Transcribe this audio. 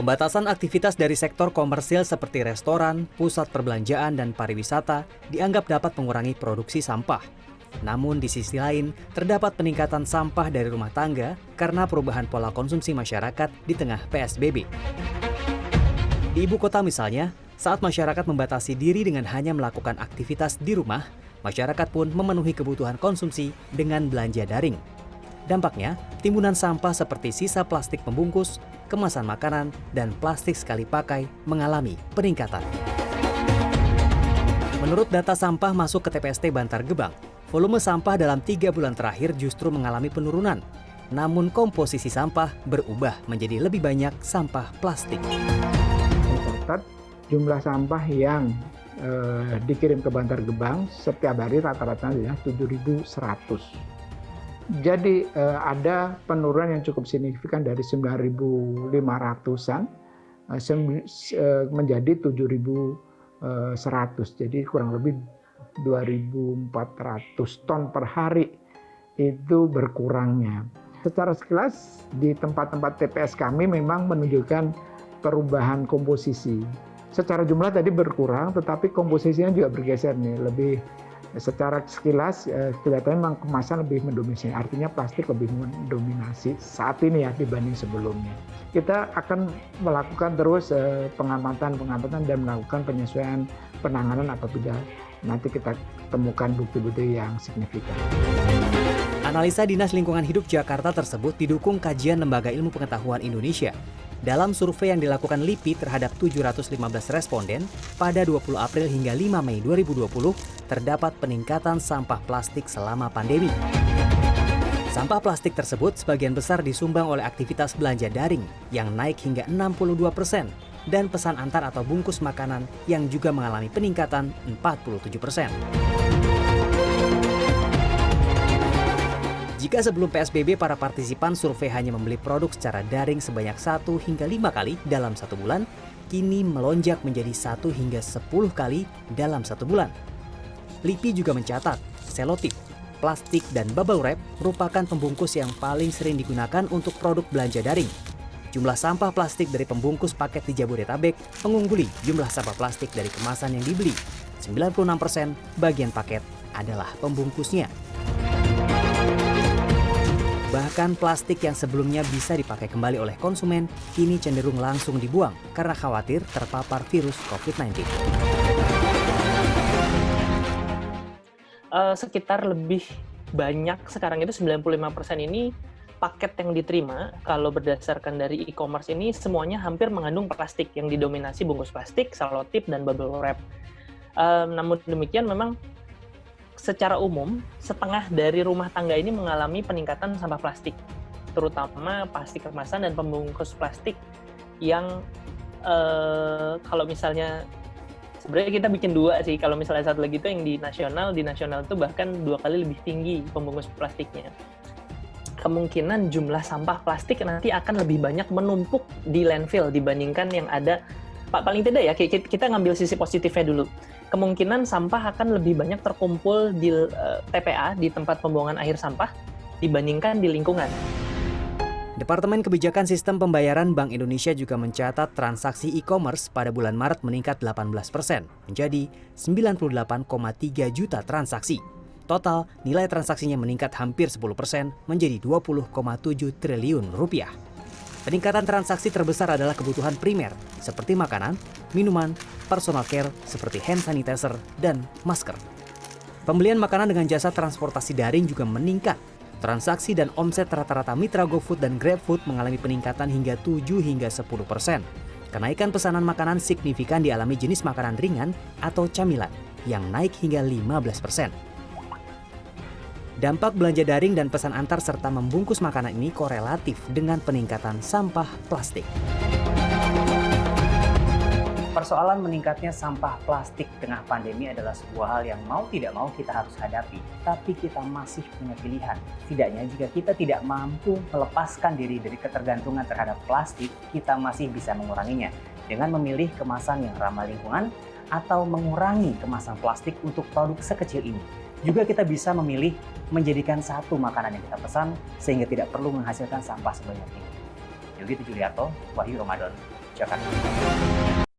Pembatasan aktivitas dari sektor komersil seperti restoran, pusat perbelanjaan, dan pariwisata dianggap dapat mengurangi produksi sampah. Namun di sisi lain, terdapat peningkatan sampah dari rumah tangga karena perubahan pola konsumsi masyarakat di tengah PSBB. Di ibu kota misalnya, saat masyarakat membatasi diri dengan hanya melakukan aktivitas di rumah, masyarakat pun memenuhi kebutuhan konsumsi dengan belanja daring. Dampaknya, timbunan sampah seperti sisa plastik pembungkus, kemasan makanan, dan plastik sekali pakai mengalami peningkatan. Menurut data sampah masuk ke TPST Bantar Gebang, volume sampah dalam 3 bulan terakhir justru mengalami penurunan. Namun komposisi sampah berubah menjadi lebih banyak sampah plastik. Tercatat jumlah sampah yang dikirim ke Bantar Gebang setiap hari rata-rata ya 7.100. Jadi ada penurunan yang cukup signifikan dari 9.500-an menjadi 7.100. Jadi kurang lebih 2.400 ton per hari itu berkurangnya. Secara sekilas di tempat-tempat TPS kami memang menunjukkan perubahan komposisi. Secara jumlah tadi berkurang, tetapi komposisinya juga bergeser nih, lebih secara sekilas kelihatannya memang kemasan lebih mendominasi, artinya plastik lebih mendominasi saat ini ya dibanding sebelumnya. Kita akan melakukan terus pengamatan dan melakukan penyesuaian penanganan apabila nanti kita temukan bukti-bukti yang signifikan. Analisa Dinas Lingkungan Hidup Jakarta tersebut didukung kajian Lembaga Ilmu Pengetahuan Indonesia. Dalam survei yang dilakukan LIPI terhadap 715 responden pada 20 April hingga 5 Mei 2020, terdapat peningkatan sampah plastik selama pandemi. Sampah plastik tersebut sebagian besar disumbang oleh aktivitas belanja daring yang naik hingga 62% dan pesan antar atau bungkus makanan yang juga mengalami peningkatan 47%. Jika sebelum PSBB para partisipan survei hanya membeli produk secara daring sebanyak 1 hingga 5 kali dalam 1 bulan, kini melonjak menjadi 1 hingga 10 kali dalam 1 bulan. LIPI juga mencatat, selotip, plastik, dan bubble wrap merupakan pembungkus yang paling sering digunakan untuk produk belanja daring. Jumlah sampah plastik dari pembungkus paket di Jabodetabek mengungguli jumlah sampah plastik dari kemasan yang dibeli. 96% bagian paket adalah pembungkusnya. Bahkan plastik yang sebelumnya bisa dipakai kembali oleh konsumen, kini cenderung langsung dibuang karena khawatir terpapar virus COVID-19. Sekitar lebih banyak sekarang itu 95% ini paket yang diterima kalau berdasarkan dari e-commerce ini semuanya hampir mengandung plastik yang didominasi bungkus plastik, selotip, dan bubble wrap. Namun demikian memang secara umum, setengah dari rumah tangga ini mengalami peningkatan sampah plastik, terutama plastik kemasan dan pembungkus plastik yang kalau misalnya, sebenarnya kita bikin 2 sih, kalau misalnya satu lagi itu yang di nasional itu bahkan 2 kali lebih tinggi pembungkus plastiknya. Kemungkinan jumlah sampah plastik nanti akan lebih banyak menumpuk di landfill dibandingkan yang ada, paling tidak ya, kita ngambil sisi positifnya dulu. Kemungkinan sampah akan lebih banyak terkumpul di TPA, di tempat pembuangan akhir sampah, dibandingkan di lingkungan. Departemen Kebijakan Sistem Pembayaran Bank Indonesia juga mencatat transaksi e-commerce pada bulan Maret meningkat 18%, menjadi 98,3 juta transaksi. Total, nilai transaksinya meningkat hampir 10%, menjadi 20,7 triliun rupiah. Peningkatan transaksi terbesar adalah kebutuhan primer, seperti makanan, minuman, personal care seperti hand sanitizer, dan masker. Pembelian makanan dengan jasa transportasi daring juga meningkat. Transaksi dan omset rata-rata mitra GoFood dan GrabFood mengalami peningkatan hingga 7 hingga 10%. Kenaikan pesanan makanan signifikan dialami jenis makanan ringan atau camilan yang naik hingga 15%. Dampak belanja daring dan pesan antar serta membungkus makanan ini korelatif dengan peningkatan sampah plastik. Persoalan meningkatnya sampah plastik tengah pandemi adalah sebuah hal yang mau tidak mau kita harus hadapi. Tapi kita masih punya pilihan. Setidaknya jika kita tidak mampu melepaskan diri dari ketergantungan terhadap plastik, kita masih bisa menguranginya dengan memilih kemasan yang ramah lingkungan atau mengurangi kemasan plastik untuk produk sekecil ini. Juga kita bisa memilih menjadikan satu makanan yang kita pesan sehingga tidak perlu menghasilkan sampah sebanyak ini. Yogi Tujuliarto, Wahyu Ramadan. Jakarta.